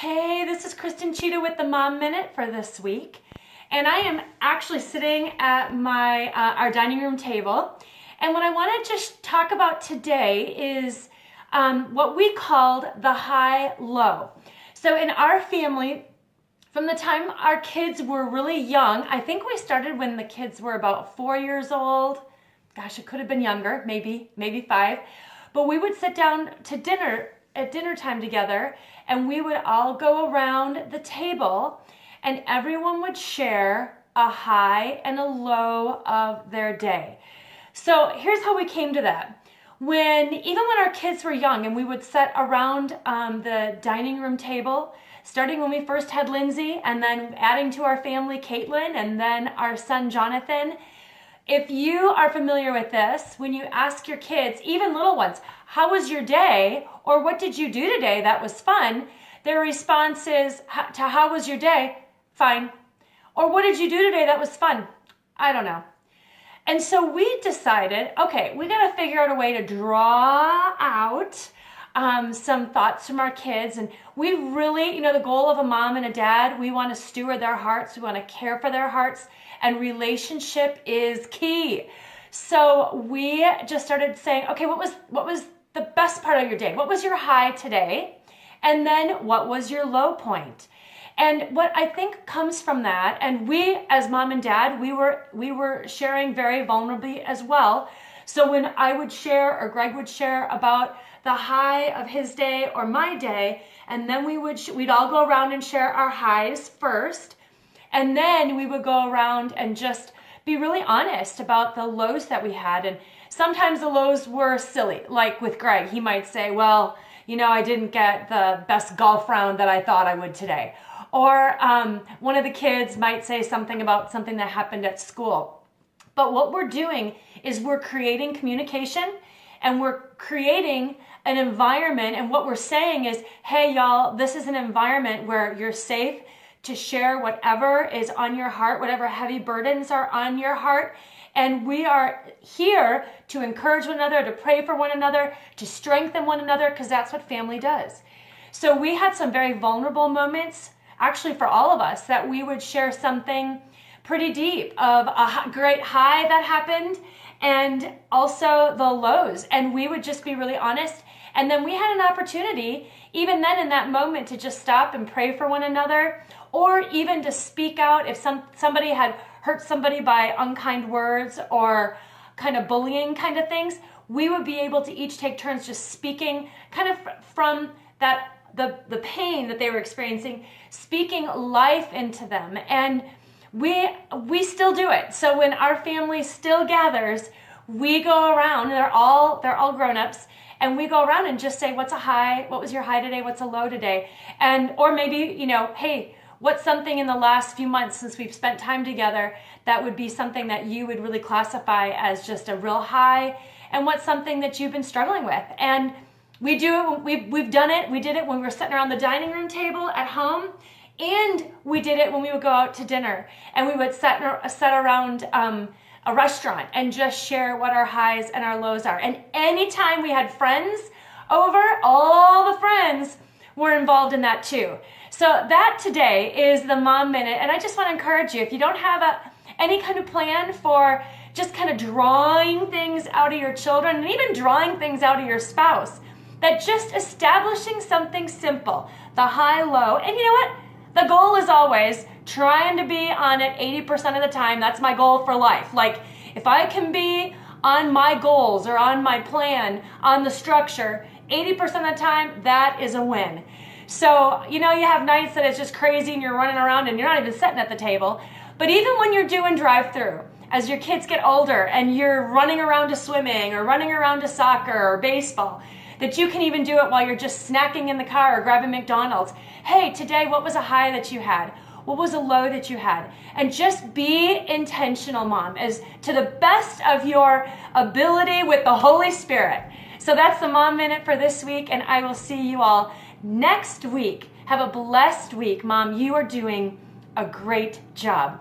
Hey, this is Kristen Tschida with the Mom Minute for this week. And I am actually sitting at our dining room table. And what I want to just talk about today is what we called the high-low. So in our family, from the time our kids were really young, I think we started when the kids were about 4 years old. Gosh, it could have been younger, maybe 5. But we would sit down to dinner at dinner time together, and we would all go around the table and everyone would share a high and a low of their day. So here's how we came to that. Even when our kids were young and we would sit around the dining room table, starting when we first had Lindsay and then adding to our family Caitlin and then our son Jonathan. If you are familiar with this, when you ask your kids, even little ones, how was your day? Or what did you do today that was fun? Their response is to how was your day? Fine. Or what did you do today that was fun? I don't know. And so we decided, okay, we got to figure out a way to draw out some thoughts from our kids. And we really, the goal of a mom and a dad, we want to steward their hearts. We want to care for their hearts. And relationship is key. So we just started saying, okay, what was the best part of your day? What was your high today? And then what was your low point? And what I think comes from that, and we as mom and dad, we were sharing very vulnerably as well. So when I would share or Greg would share about the high of his day or my day, and then we'd all go around and share our highs first. And then we would go around and just be really honest about the lows that we had. And sometimes the lows were silly. Like with Greg, he might say, well, I didn't get the best golf round that I thought I would today. Or one of the kids might say something about something that happened at school. But what we're doing is we're creating communication and we're creating an environment. And what we're saying is, hey, y'all, this is an environment where you're safe to share whatever is on your heart, whatever heavy burdens are on your heart. And we are here to encourage one another, to pray for one another, to strengthen one another, because that's what family does. So we had some very vulnerable moments, actually for all of us, that we would share something pretty deep of a great high that happened and also the lows. And we would just be really honest. And then we had an opportunity, even then in that moment, to just stop and pray for one another, or even to speak out if somebody had hurt somebody by unkind words or kind of bullying kind of things. We would be able to each take turns just speaking kind of from that the pain that they were experiencing, speaking life into them. And we still do it. So when our family still gathers, we go around, they're all grown-ups, and we go around and just say, what's a high? What was your high today? What's a low today? Or maybe, hey, what's something in the last few months since we've spent time together that would be something that you would really classify as just a real high? And what's something that you've been struggling with? And we do it, we've done it. We did it when we were sitting around the dining room table at home. And we did it when we would go out to dinner. And we would sit around a restaurant and just share what our highs and our lows are. And anytime we had friends over, all the friends were involved in that too. So that today is the Mom Minute. And I just want to encourage you, if you don't have any kind of plan for just kind of drawing things out of your children and even drawing things out of your spouse, that just establishing something simple, the high, low, and you know what? The goal is always trying to be on it 80% of the time. That's my goal for life. Like if I can be on my goals or on my plan, on the structure, 80% of the time, that is a win. So, you have nights that it's just crazy and you're running around and you're not even sitting at the table. But even when you're doing drive-through, as your kids get older and you're running around to swimming or running around to soccer or baseball, that you can even do it while you're just snacking in the car or grabbing McDonald's. Hey, today, what was a high that you had? What was a low that you had? And just be intentional, Mom, as to the best of your ability with the Holy Spirit. So that's the Mom Minute for this week, and I will see you all next week. Have a blessed week, Mom. You are doing a great job.